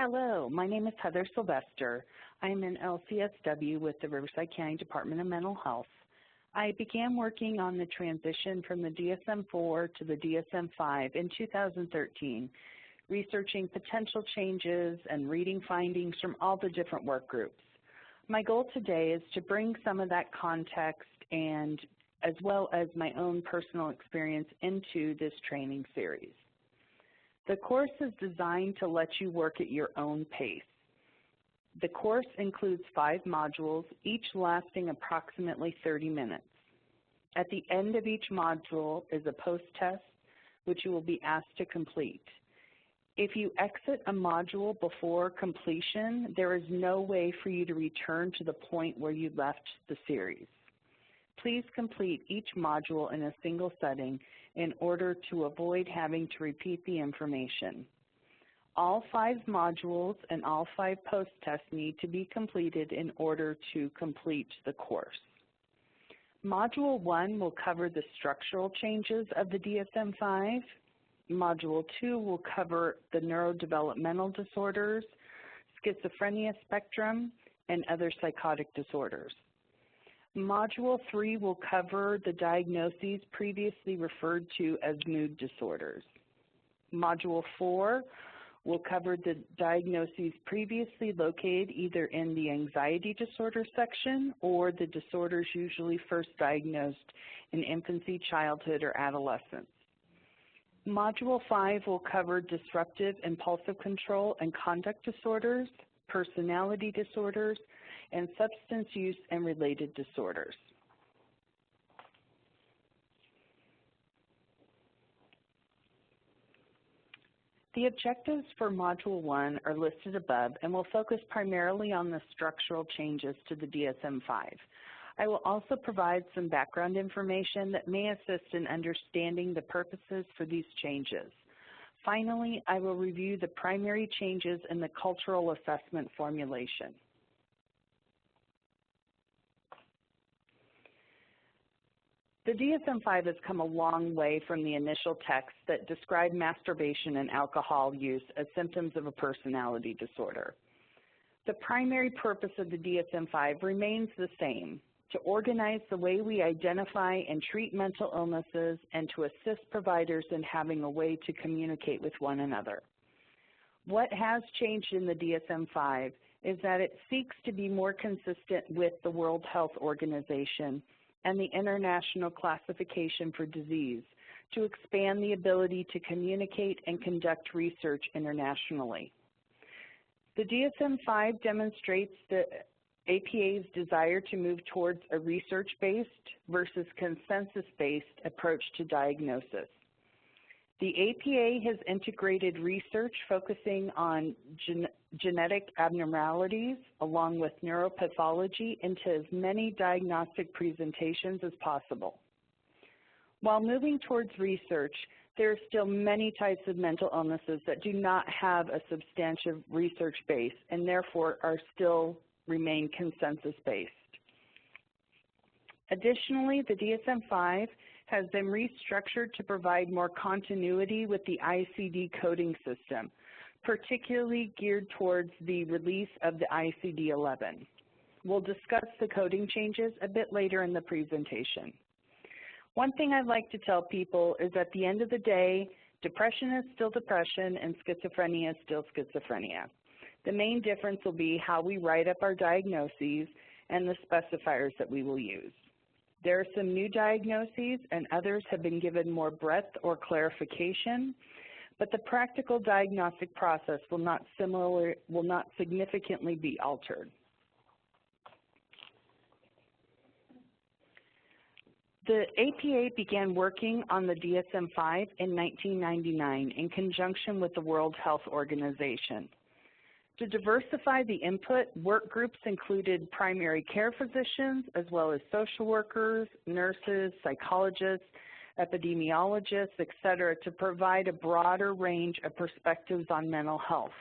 Hello, my name is Heather Sylvester. I'm an LCSW with the Riverside County Department of Mental Health. I began working on the transition from the DSM-4 to the DSM-5 in 2013, researching potential changes and reading findings from all the different work groups. My goal today is to bring some of that context and as well as my own personal experience into this training series. The course is designed to let you work at your own pace. The course includes 5 modules, each lasting approximately 30 minutes. At the end of each module is a post-test, which you will be asked to complete. If you exit a module before completion, there is no way for you to return to the point where you left the series. Please complete each module in a single setting in order to avoid having to repeat the information. All 5 modules and all 5 post-tests need to be completed in order to complete the course. Module 1 will cover the structural changes of the DSM-5. Module 2 will cover the neurodevelopmental disorders, schizophrenia spectrum, and other psychotic disorders. Module 3 will cover the diagnoses previously referred to as mood disorders. Module 4 will cover the diagnoses previously located either in the anxiety disorder section or the disorders usually first diagnosed in infancy, childhood, or adolescence. Module 5 will cover disruptive impulsive control and conduct disorders, personality disorders, and substance use and related disorders. The objectives for Module 1 are listed above and will focus primarily on the structural changes to the DSM-5. I will also provide some background information that may assist in understanding the purposes for these changes. Finally, I will review the primary changes in the cultural assessment formulation. The DSM-5 has come a long way from the initial text that described masturbation and alcohol use as symptoms of a personality disorder. The primary purpose of the DSM-5 remains the same: to organize the way we identify and treat mental illnesses and to assist providers in having a way to communicate with one another. What has changed in the DSM-5 is that it seeks to be more consistent with the World Health Organization and the International Classification for Disease to expand the ability to communicate and conduct research internationally. The DSM-5 demonstrates the APA's desire to move towards a research-based versus consensus-based approach to diagnosis. The APA has integrated research focusing on genetic abnormalities along with neuropathology into as many diagnostic presentations as possible. While moving towards research, there are still many types of mental illnesses that do not have a substantive research base and therefore are still remain consensus-based. Additionally, the DSM-5 has been restructured to provide more continuity with the ICD coding system, particularly geared towards the release of the ICD-11. We'll discuss the coding changes a bit later in the presentation. One thing I'd like to tell people is at the end of the day, depression is still depression and schizophrenia is still schizophrenia. The main difference will be how we write up our diagnoses and the specifiers that we will use. There are some new diagnoses and others have been given more breadth or clarification, but the practical diagnostic process will not significantly be altered. The APA began working on the DSM-5 in 1999 in conjunction with the World Health Organization. To diversify the input, work groups included primary care physicians as well as social workers, nurses, psychologists, epidemiologists, etc., to provide a broader range of perspectives on mental health.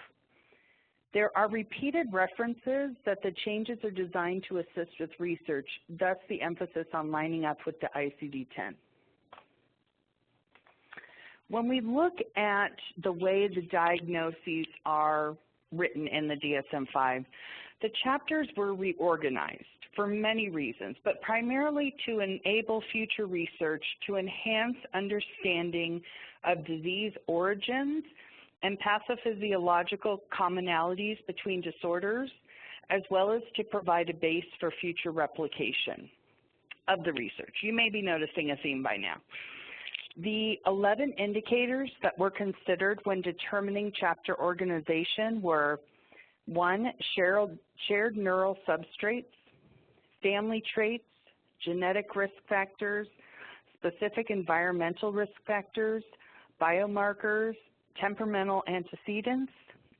There are repeated references that the changes are designed to assist with research, thus the emphasis on lining up with the ICD-10. When we look at the way the diagnoses are written in the DSM-5, the chapters were reorganized for many reasons, but primarily to enable future research to enhance understanding of disease origins and pathophysiological commonalities between disorders, as well as to provide a base for future replication of the research. You may be noticing a theme by now. The 11 indicators that were considered when determining chapter organization were: 1, shared neural substrates, family traits, genetic risk factors, specific environmental risk factors, biomarkers, temperamental antecedents,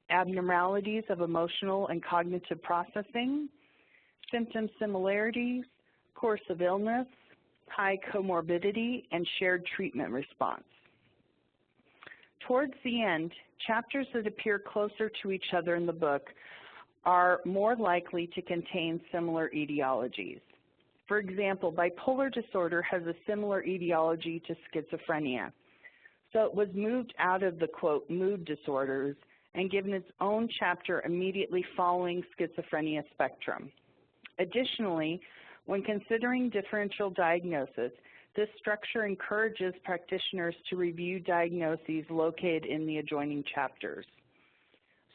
abnormalities of emotional and cognitive processing, symptom similarities, course of illness, high comorbidity, and shared treatment response. Towards the end, chapters that appear closer to each other in the book are more likely to contain similar etiologies. For example, bipolar disorder has a similar etiology to schizophrenia. So it was moved out of the, quote, mood disorders and given its own chapter immediately following schizophrenia spectrum. Additionally, when considering differential diagnosis, this structure encourages practitioners to review diagnoses located in the adjoining chapters.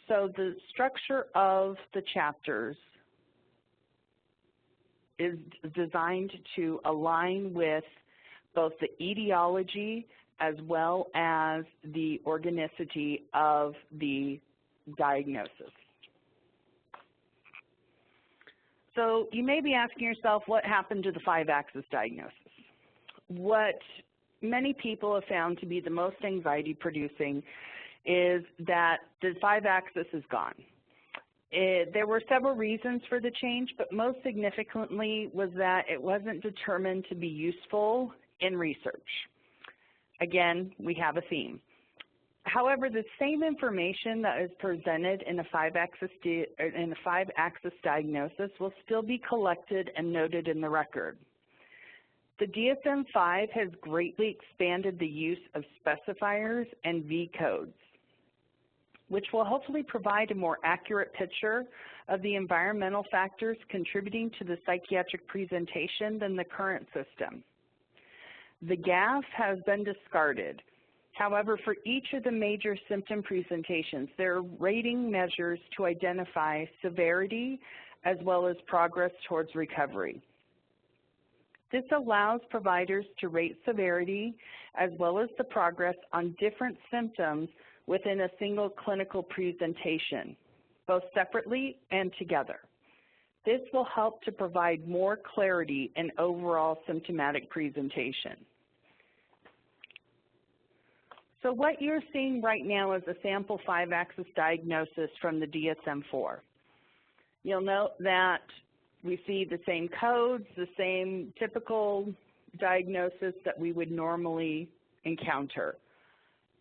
So the structure of the chapters is designed to align with both the etiology as well as the organicity of the diagnosis. So you may be asking yourself, what happened to the 5-axis diagnosis? What many people have found to be the most anxiety-producing is that the 5-axis is gone. There were several reasons for the change, but most significantly was that it wasn't determined to be useful in research. Again, we have a theme. However, the same information that is presented in a 5-axis diagnosis will still be collected and noted in the record. The DSM-5 has greatly expanded the use of specifiers and V codes, which will hopefully provide a more accurate picture of the environmental factors contributing to the psychiatric presentation than the current system. The GAF has been discarded. However, for each of the major symptom presentations, there are rating measures to identify severity as well as progress towards recovery. This allows providers to rate severity as well as the progress on different symptoms within a single clinical presentation, both separately and together. This will help to provide more clarity in overall symptomatic presentation. So what you're seeing right now is a sample 5-axis diagnosis from the DSM-4. You'll note that we see the same codes, the same typical diagnosis that we would normally encounter.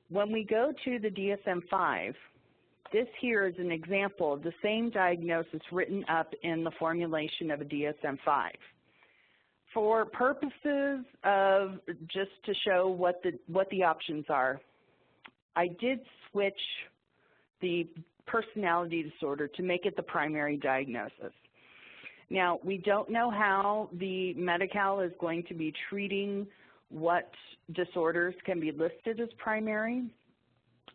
When we go to the DSM-5, this here is an example of the same diagnosis written up in the formulation of a DSM-5. For purposes of just to show what the options are, I did switch the personality disorder to make it the primary diagnosis. Now, we don't know how the Medi-Cal is going to be treating what disorders can be listed as primary,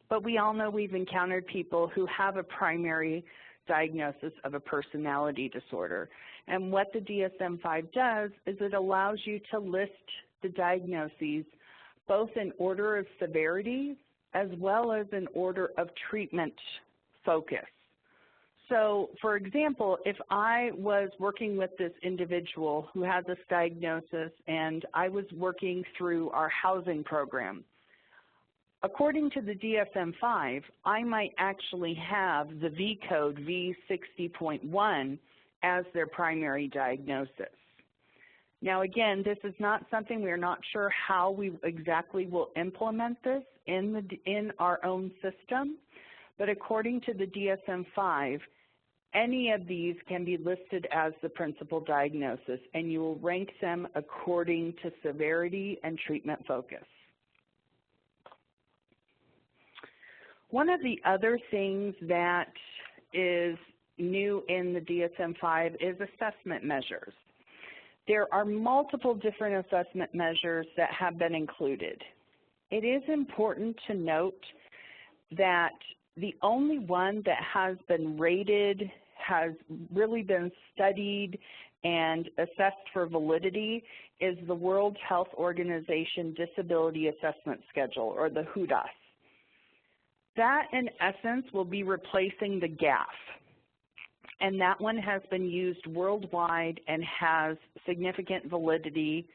but we all know we've encountered people who have a primary diagnosis of a personality disorder. And what the DSM-5 does is it allows you to list the diagnoses both in order of severity as well as in order of treatment focus. So, for example, if I was working with this individual who had this diagnosis and I was working through our housing program, according to the DSM-5, I might actually have the V code V60.1 as their primary diagnosis. Now, again, this is not something we're not sure how we exactly will implement this in our own system, but according to the DSM-5, any of these can be listed as the principal diagnosis, and you will rank them according to severity and treatment focus. One of the other things that is new in the DSM-5 is assessment measures. There are multiple different assessment measures that have been included. It is important to note that the only one that has been rated, has really been studied and assessed for validity is the World Health Organization Disability Assessment Schedule, or the HUDAS. That, in essence, will be replacing the GAF. And that one has been used worldwide and has significant validity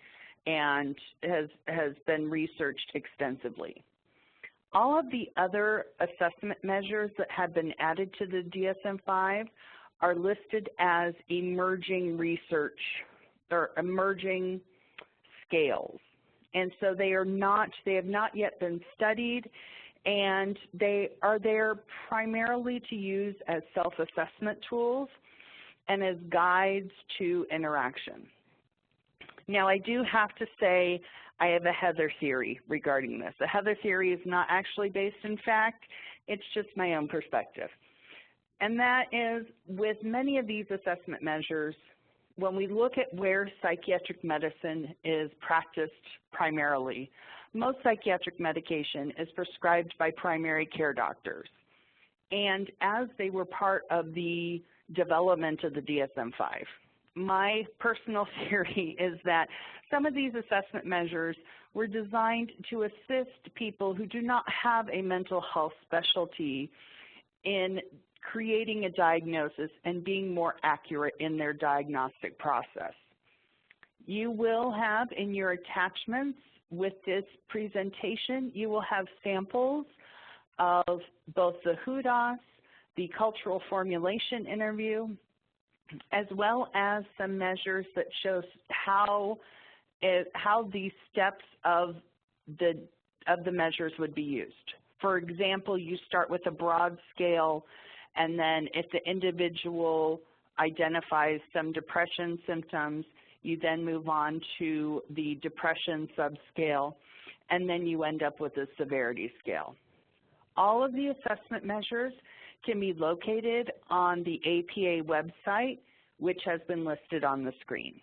and has been researched extensively. All of the other assessment measures that have been added to the DSM-5 are listed as emerging research or emerging scales. And so they have not yet been studied, and they are there primarily to use as self-assessment tools and as guides to interaction. Now, I do have to say I have a Heather theory regarding this. The Heather theory is not actually based in fact, it's just my own perspective. And that is, with many of these assessment measures, when we look at where psychiatric medicine is practiced primarily, most psychiatric medication is prescribed by primary care doctors. And as they were part of the development of the DSM-5, my personal theory is that some of these assessment measures were designed to assist people who do not have a mental health specialty in creating a diagnosis and being more accurate in their diagnostic process. You will have in your attachments with this presentation, you will have samples of both the HUDAS, the cultural formulation interview, as well as some measures that shows how these steps of the measures would be used. For example, you start with a broad scale, and then if the individual identifies some depression symptoms, you then move on to the depression subscale, and then you end up with a severity scale. All of the assessment measures can be located on the APA website, which has been listed on the screen.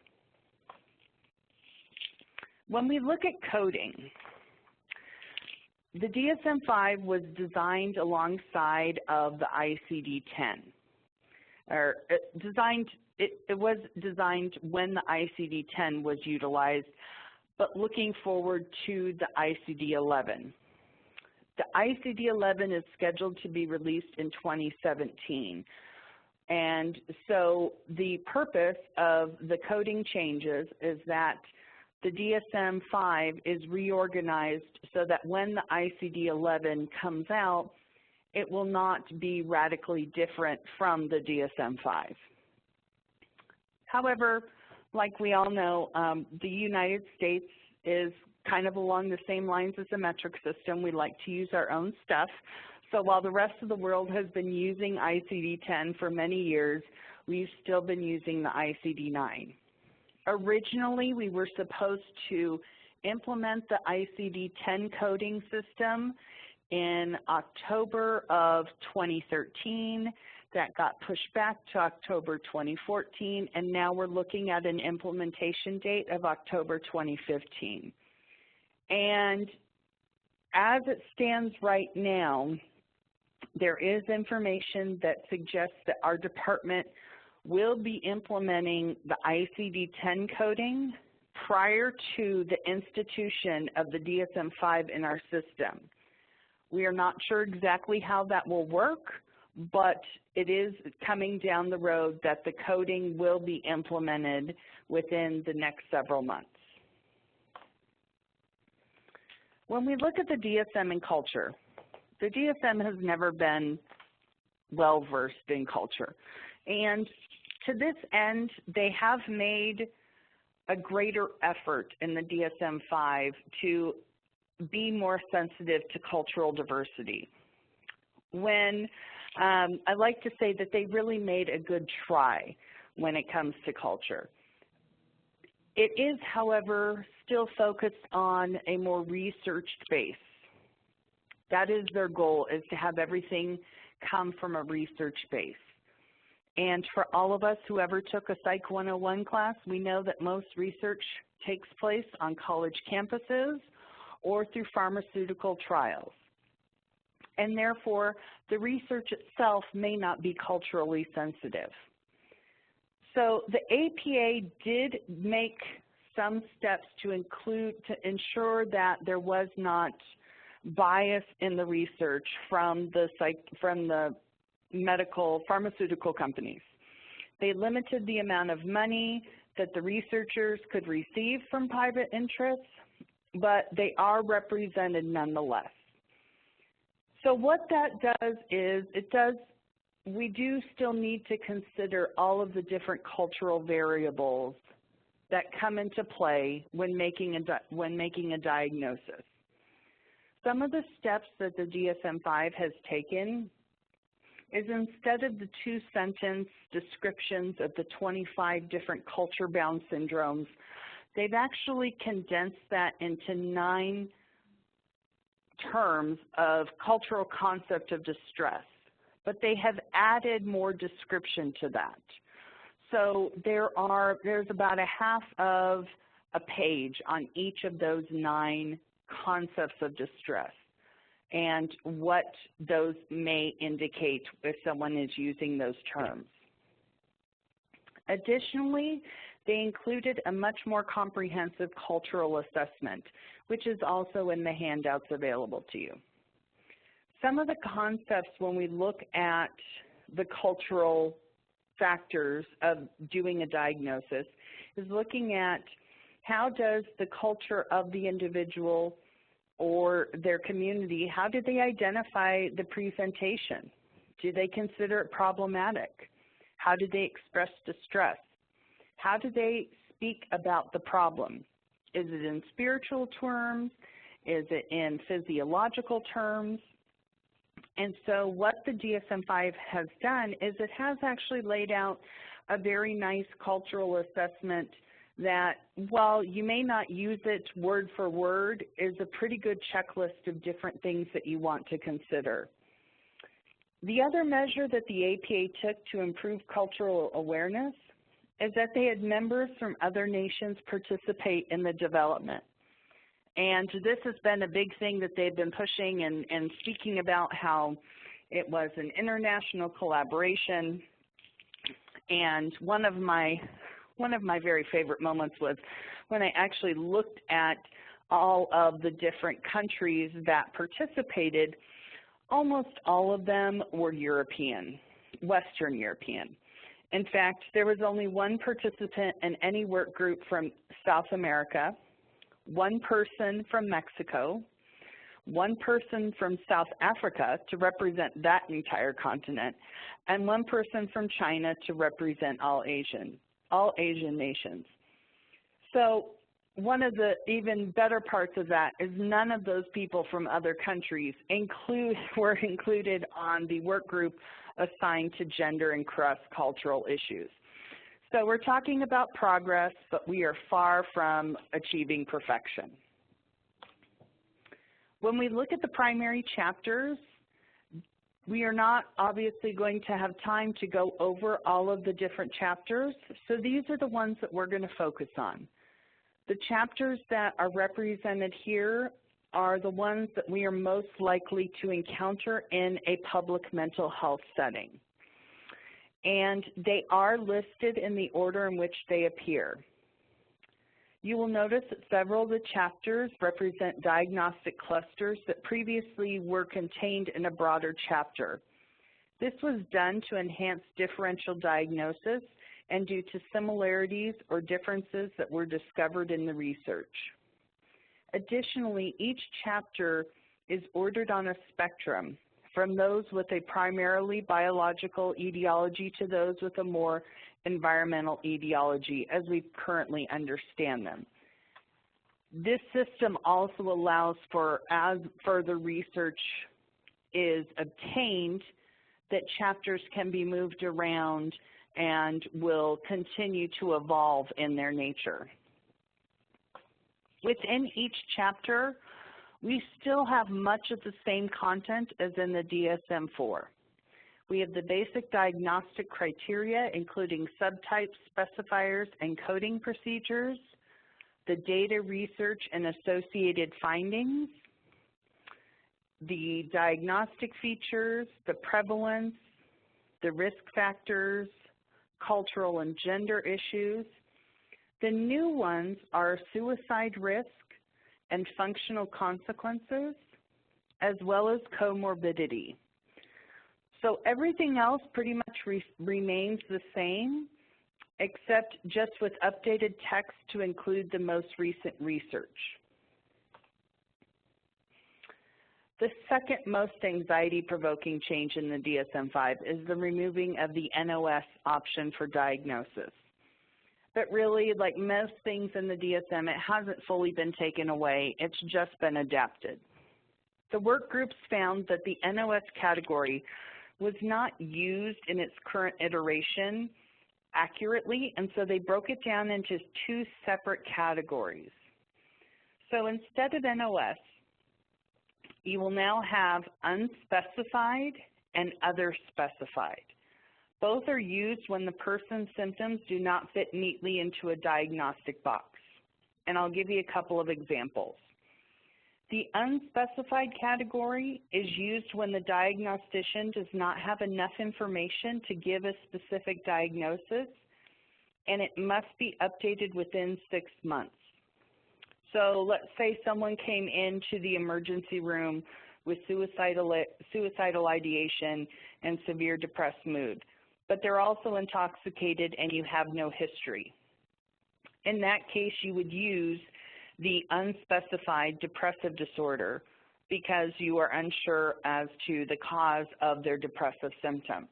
When we look at coding, the DSM-5 was designed alongside of the ICD-10, or it was designed when the ICD-10 was utilized, but looking forward to the ICD-11. The ICD-11 is scheduled to be released in 2017. And so the purpose of the coding changes is that the DSM-5 is reorganized so that when the ICD-11 comes out, it will not be radically different from the DSM-5. However, like we all know, the United States is kind of along the same lines as the metric system. We like to use our own stuff. So while the rest of the world has been using ICD-10 for many years, we've still been using the ICD-9. Originally, we were supposed to implement the ICD-10 coding system in October of 2013. That got pushed back to October 2014, and now we're looking at an implementation date of October 2015. And as it stands right now, there is information that suggests that our department will be implementing the ICD-10 coding prior to the institution of the DSM-5 in our system. We are not sure exactly how that will work, but it is coming down the road that the coding will be implemented within the next several months. When we look at the DSM and culture, the DSM has never been well-versed in culture. And to this end, they have made a greater effort in the DSM-5 to be more sensitive to cultural diversity. I like to say that they really made a good try when it comes to culture. It is, however, still focused on a more researched base. That is their goal, is to have everything come from a research base. And for all of us who ever took a Psych 101 class, we know that most research takes place on college campuses or through pharmaceutical trials. And therefore, the research itself may not be culturally sensitive. So the APA did make some steps to ensure that there was not bias in the research from the medical pharmaceutical companies. They limited the amount of money that the researchers could receive from private interests, but they are represented nonetheless. So what that does is we do still need to consider all of the different cultural variables that come into play when making a diagnosis. Some of the steps that the DSM-5 has taken is, instead of the 2-sentence descriptions of the 25 different culture-bound syndromes, they've actually condensed that into 9 terms of cultural concept of distress, but they have added more description to that. So there's about a half of a page on each of those 9 concepts of distress and what those may indicate if someone is using those terms. Additionally, they included a much more comprehensive cultural assessment, which is also in the handouts available to you. Some of the concepts when we look at the cultural factors of doing a diagnosis is looking at how does the culture of the individual or their community, how do they identify the presentation? Do they consider it problematic? How do they express distress? How do they speak about the problem? Is it in spiritual terms? Is it in physiological terms? And so what the DSM-5 has done is it has actually laid out a very nice cultural assessment that, while you may not use it word for word, is a pretty good checklist of different things that you want to consider. The other measure that the APA took to improve cultural awareness is that they had members from other nations participate in the development. And this has been a big thing that they've been pushing and speaking about, how it was an international collaboration. And one of my very favorite moments was when I actually looked at all of the different countries that participated. Almost all of them were European, Western European. In fact, there was only one participant in any work group from South America, one person from Mexico, one person from South Africa to represent that entire continent, and one person from China to represent all Asian nations. So one of the even better parts of that is none of those people from other countries were included on the work group assigned to gender and cross-cultural issues. So we're talking about progress, but we are far from achieving perfection. When we look at the primary chapters, we are not obviously going to have time to go over all of the different chapters, so these are the ones that we're going to focus on. The chapters that are represented here are the ones that we are most likely to encounter in a public mental health setting. And they are listed in the order in which they appear. You will notice that several of the chapters represent diagnostic clusters that previously were contained in a broader chapter. This was done to enhance differential diagnosis and due to similarities or differences that were discovered in the research. Additionally, each chapter is ordered on a spectrum, from those with a primarily biological etiology to those with a more environmental etiology as we currently understand them. This system also allows for, as further research is obtained, that chapters can be moved around and will continue to evolve in their nature. Within each chapter, We still have much of the same content as in the DSM-4. We have the basic diagnostic criteria, including subtypes, specifiers, and coding procedures, the data research and associated findings, the diagnostic features, the prevalence, the risk factors, cultural and gender issues. The new ones are suicide risk and functional consequences, as well as comorbidity. So everything else pretty much remains the same, except just with updated text to include the most recent research. The second most anxiety-provoking change in the DSM-5 is the removing of the NOS option for diagnosis. But really, like most things in the DSM, it hasn't fully been taken away. It's just been adapted. The work groups found that the NOS category was not used in its current iteration accurately, and so they broke it down into two separate categories. So instead of NOS, you will now have unspecified and other specified. Both are used when the person's symptoms do not fit neatly into a diagnostic box. And I'll give you a couple of examples. The unspecified category is used when the diagnostician does not have enough information to give a specific diagnosis, and it must be updated within 6 months. So let's say someone came into the emergency room with suicidal ideation and severe depressed mood, but they're also intoxicated and you have no history. In that case, you would use the unspecified depressive disorder because you are unsure as to the cause of their depressive symptoms.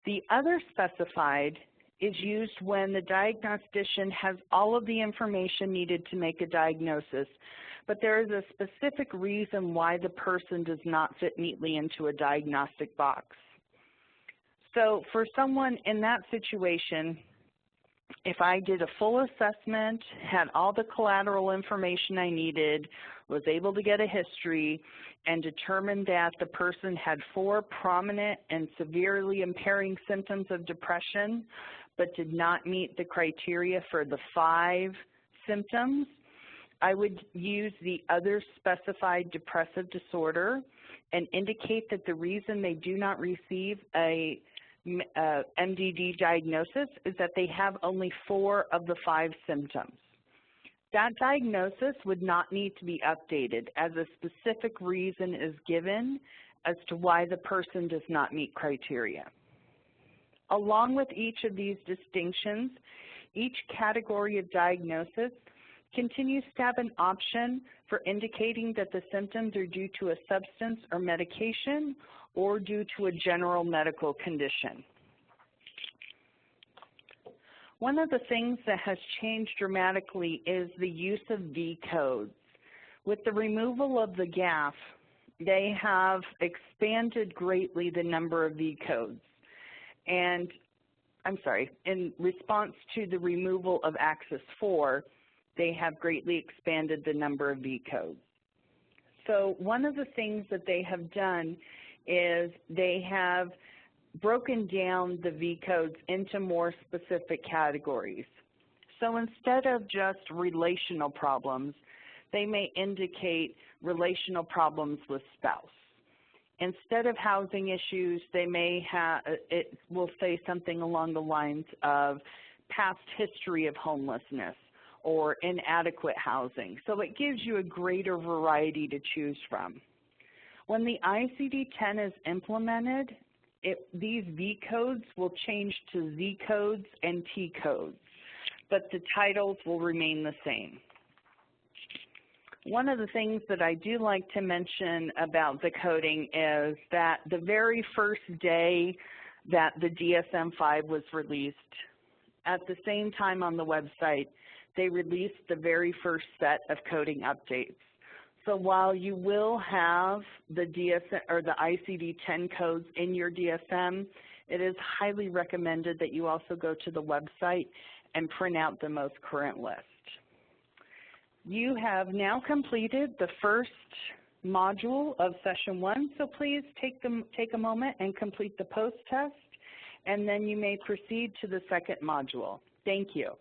The other specified is used when the diagnostician has all of the information needed to make a diagnosis, but there is a specific reason why the person does not fit neatly into a diagnostic box. So for someone in that situation, if I did a full assessment, had all the collateral information I needed, was able to get a history, and determined that the person had 4 prominent and severely impairing symptoms of depression, but did not meet the criteria for the 5 symptoms, I would use the other specified depressive disorder and indicate that the reason they do not receive a MDD diagnosis is that they have only 4 of the 5 symptoms. That diagnosis would not need to be updated, as a specific reason is given as to why the person does not meet criteria. Along with each of these distinctions, each category of diagnosis continues to have an option for indicating that the symptoms are due to a substance or medication or due to a general medical condition. One of the things that has changed dramatically is the use of V codes. With the removal of the GAF, they have expanded greatly the number of V codes. And, in response to the removal of Axis 4, they have greatly expanded the number of V codes. So one of the things that they have done is they have broken down the V codes into more specific categories. So instead of just relational problems, they may indicate relational problems with spouse. Instead of housing issues, they may have, it will say something along the lines of past history of homelessness or inadequate housing. So it gives you a greater variety to choose from. When the ICD-10 is implemented, these V codes will change to Z codes and T codes, but the titles will remain the same. One of the things that I do like to mention about the coding is that the very first day that the DSM-5 was released, at the same time on the website, they released the very first set of coding updates. So while you will have the DSM or the ICD-10 codes in your DSM, it is highly recommended that you also go to the website and print out the most current list. You have now completed the first module of session 1, so please take a moment and complete the post test, and then you may proceed to the second module. Thank you.